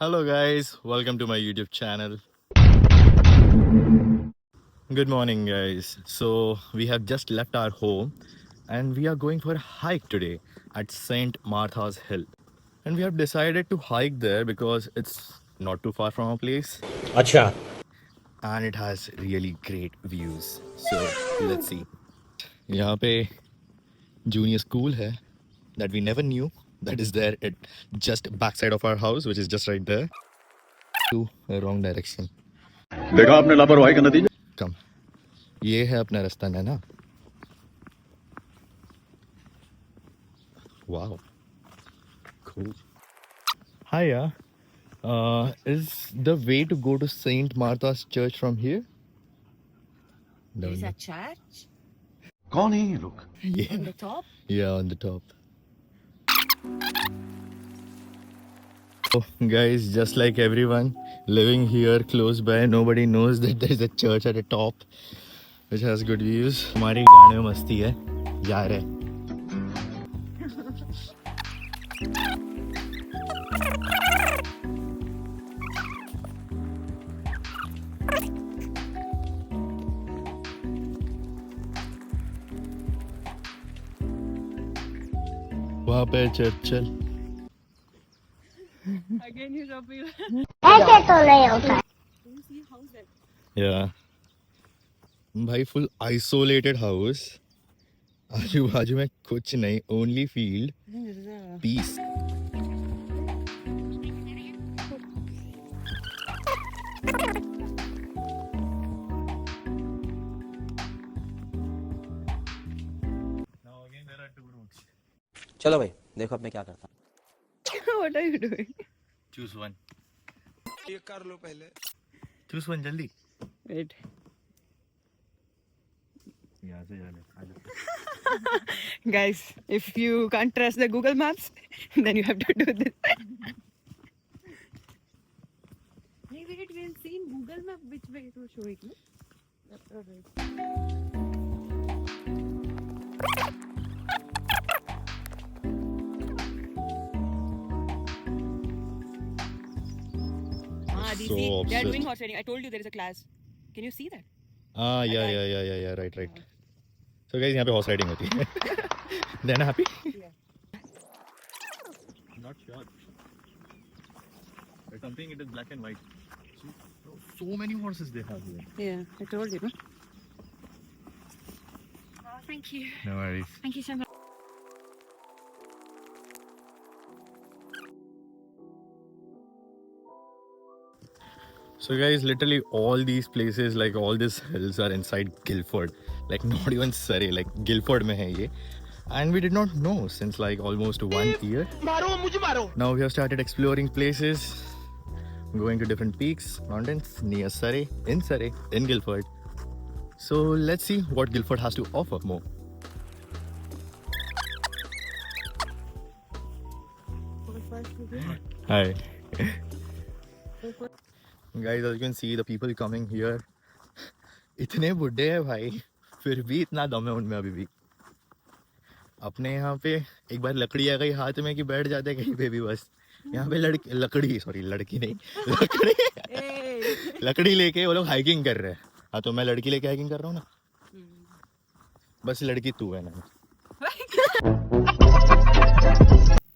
Hello guys, welcome to my YouTube channel. Good morning guys. So we have just left our home and we are going for a hike today at St. Martha's Hill. And we have decided to hike there because it's not too far from our place अच्छा and it has really great views. So let's see. यहाँ पे junior school है that we never knew that is there at just backside of our house, which is just right there. To wrong direction. देखा आपने लापरवाही का नतीजा। Come. ये है अपना रास्ता नैना. Wow, cool. Hiya. Is the way to go to Saint Martha's Church from here? There is No. a church कौन है ये लोग? Yeah, on the top. yeah, on the top. So, guys, just like everyone living here close by, nobody knows that there is a church at the top, which has good views. हमारी गाने में मस्ती है, यार है. वहाँ पे church चल. Again, you drop me. ऐसे तो नहीं होता है। Do you see house that? Yeah. भाई फुल आइसोलेटेड हाउस. आजू बाजू में कुछ नहीं, ओनली फील्ड, पीस. चलो भाई देखो अब मैं क्या करता हूँ। What are you doing? Choose one. ये कर लो पहले। चूज वन जल्दी. Wait. यहाँ से जाने. Guys, if you can't trust the Google Maps, then you have to do this. Hey, wait, we'll see in Google Map which way it will show it. No? So They are obsessed. doing horse riding. I told you there is a class. Can you see that? Yeah, right. So guys, यहाँ पे horse riding होती है. Then happy? Yeah. Not sure. But something it is black and white. So many horses they have here. Yeah, I told you. No? Oh, thank you. No worries. Thank you so much. So guys, literally all these places, like all these hills are inside Guildford. Like not even Surrey, like Guildford में है ये. And we did not know since like almost 1 year. Now we have started exploring places, going to different peaks, mountains near Surrey, in Guildford. So let's see what Guildford has to offer more. Hi. Guys, as you can see, the people coming here, इतने बुड्ढे हैं भाई, फिर भी इतना दम है उनमें अभी भी. अपने यहाँ पे एक बार लकड़ी आ गई हाथ में कि बैठ जाते कहीं पे भी बस. यहाँ पे लड़की नहीं, लकड़ी लेके वो लोग हाइकिंग कर रहे हैं. हाँ तो मैं लड़की लेके हाइकिंग कर रहा हूँ ना. बस लड़की तू है ना.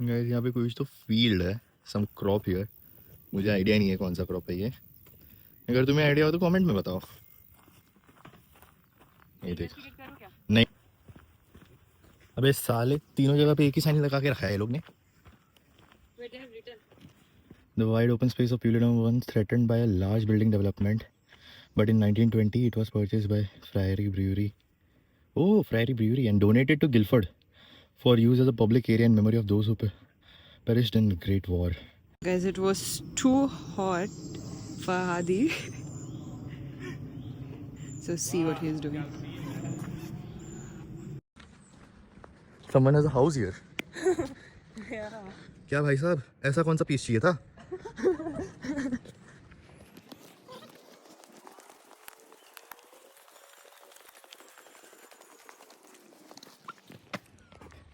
गाइस यहाँ पे कुछ तो फील्ड है, सम क्रॉप हियर. मुझे आइडिया नहीं है कौन सा क्रॉप है ये. अगर तुम्हें आइडिया हो तो कमेंट में बताओ. ये देख. नहीं अबे साले, तीनों जगह पे एक ही साइन लगा के रखा है ये लोग ने. The wide open space of Pulilam once threatened by a large building development, but in 1920 it was purchased by Friary Brewery. Oh, Friary Brewery, and donated to Guildford for use as a public area in memory of those who perished in the Great War. Guys, it was too hot for Hadi. So see what he is doing. Someone has a house here. क्या भाई साहब, ऐसा कौन सा piece चाहिए था?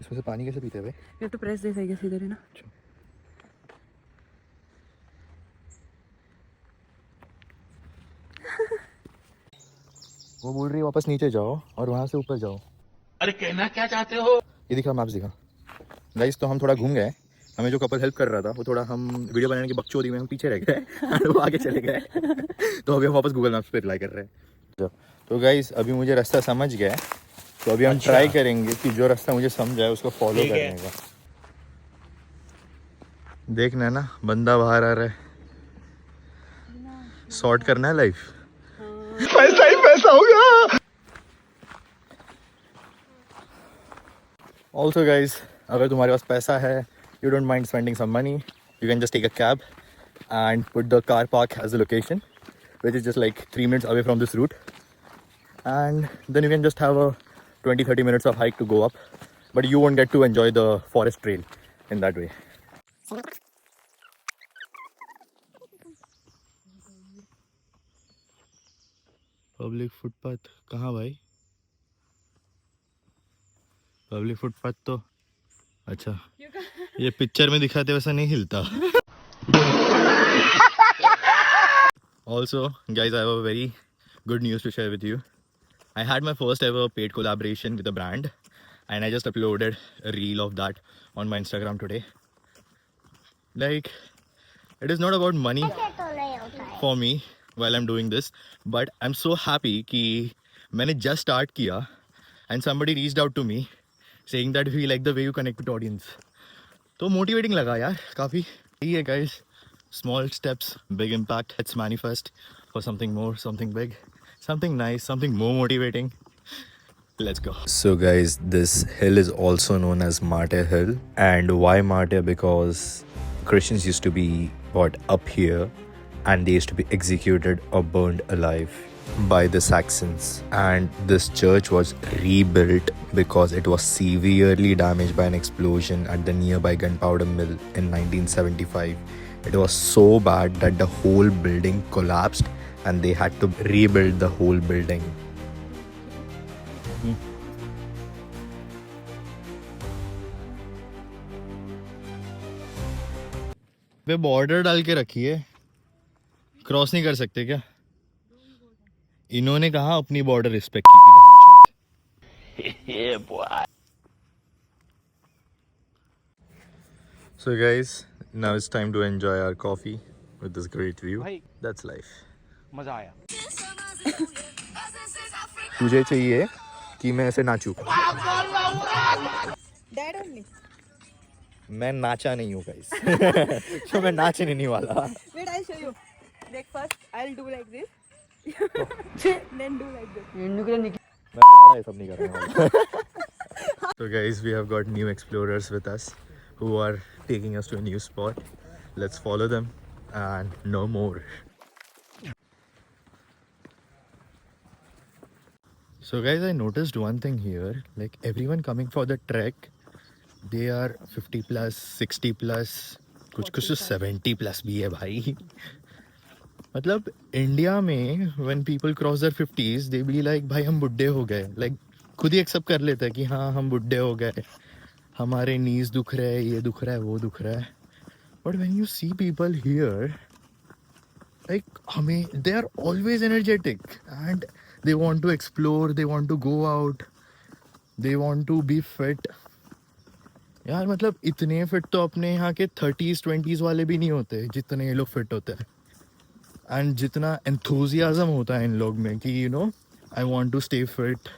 इसमें से पानी कैसे पीते हैं भाई? You have to press this, I guess, इधर है ना. वो बोल रही है वापस नीचे जाओ और वहाँ से ऊपर जाओ। अरे कहना क्या चाहते हो? ये दिखा मैप्स दिखा गाइस। तो हम थोड़ा घूम गए, हमें जो कपल हेल्प कर रहा था वो थोड़ा हम वीडियो बनाने की बकचोदी में हम पीछे रह गए और वो आगे चले गए। तो अभी हम वापस गूगल मैप्स पे रिप्लाई कर रहे हैं। तो गाइस अभी मुझे रास्ता समझ गया है, तो अभी हम ट्राई करेंगे कि जो रास्ता मुझे समझ आए उसको फॉलो करने का। देखना है ना, बंदा बाहर आ रहा है, सॉर्ट करना है लाइफ। पैसा ही पैसा होगा। ऑल्सो गाइज, अगर तुम्हारे पास पैसा है, you don't mind spending some money, you can just take a cab and put the car park as a location, which is just like 3 minutes away from this route, and then you can just have a 20-30 minutes of hike to go up, but you won't get to enjoy the forest trail in that way. Public footpath कहाँ भाई? Public footpath तो अच्छा ये picture में दिखाते वैसा नहीं हिलता। Also, guys, I have a very good news to share with you. I had my first ever paid collaboration with a brand, and I just uploaded a reel of that on my Instagram today. Like, it is not about money for me while I'm doing this, but I'm so happy कि मैंने just start किया and somebody reached out to me saying that we like the way you connect with audience. तो motivating लगा यार काफ़ी। यही है guys, small steps, big impact. Let's manifest for something more, something big, something nice, something more motivating. Let's go. So guys, this hill is also known as Martyr Hill. And why Martyr? Because Christians used to be brought up here and they used to be executed or burned alive by the Saxons. And this church was rebuilt because it was severely damaged by an explosion at the nearby gunpowder mill in 1975. It was so bad that the whole building collapsed and they had to rebuild the whole building. Way border डाल के रखी है, cross नहीं कर सकते क्या? इन्होंने कहा अपनी बॉर्डर रिस्पेक्ट की थी। So guys, now it's time to enjoy our coffee with this great view. That's life. मजा आया। तुझे चाहिए कि मैं ऐसे नाचूं? Dad only. मैं नाचा नहीं हूँ गाइस। तो मैं नाचने नहीं वाला। Wait, I'll show you. Like first, I'll do like this. Then do like this. मैं यार ये सब नहीं कर रहा। So guys, we have got new explorers with us who are taking us to a new spot. Let's follow them and know more. So guys, I noticed one thing here, like everyone coming for the trek, they are 50 plus, 60 plus, कुछ तो 70 plus भी है भाई। मतलब India में when people cross their 50s, they be like भाई हम बुड्ढे हो गए, like खुद ही एक्सेप्ट कर लेते हैं कि हाँ हम बुड्ढे हो गए, हमारे नीज दुख रहे हैं, ये दुख रहा है, वो दुख रहा है। But when you see people here, like हमें they are always energetic and they want to explore, they want to go out, they want to be fit. यार मतलब इतने फिट तो अपने यहाँ के 30s 20s वाले भी नहीं होते जितने ये लोग फिट होते हैं। एंड जितना एंथुजियाज्म होता है इन लोग में कि you know I want to stay fit.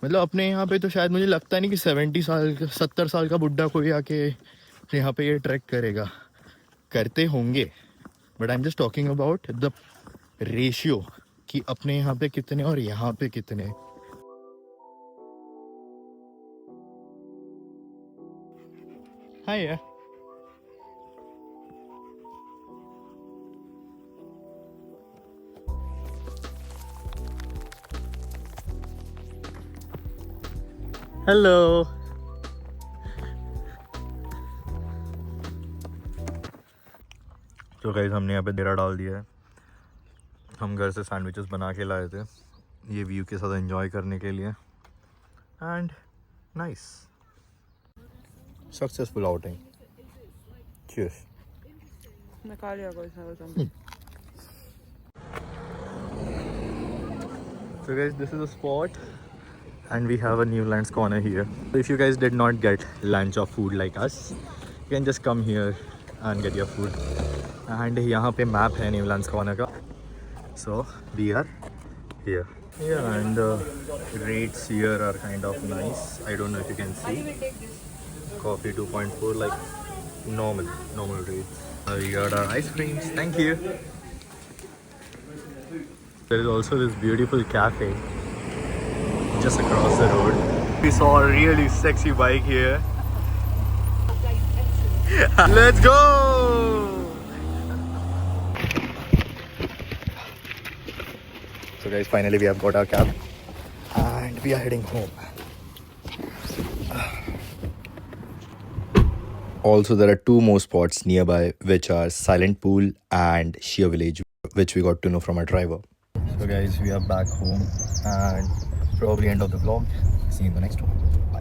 मतलब अपने यहाँ पे तो शायद मुझे लगता नहीं कि 70 साल का बुड्ढा कोई आके यहाँ पे ये ट्रैक करेगा, करते होंगे, but I am just talking about the ratio कि अपने यहाँ पे कितने और यहाँ पे कितने। हाँ यार हेलो। तो गाइस हमने यहाँ पे डेरा डाल दिया है। हम घर से सैंडविचेस बना के लाए थे ये व्यू के साथ एंजॉय करने के लिए। And nice successful outing. Cheers. मैं खा लिया कोई सा So guys, this is a spot and we have a Newlands corner here. So if you guys did not get lunch or food like us, you can just come here and get your food. And यहाँ पे map है Newlands corner का. So we are here. Yeah, and the rates here are kind of nice. I don't know if you can see. Coffee 2.4, like normal rates. We got our ice creams. Thank you. There is also this beautiful cafe just across the road. We saw a really sexy bike here. Let's go! So guys, finally we have got our cab and we are heading home. Also, there are two more spots nearby, which are Silent Pool and Sheer Village, which we got to know from our driver. So guys, we are back home and probably end of the vlog. See you in the next one.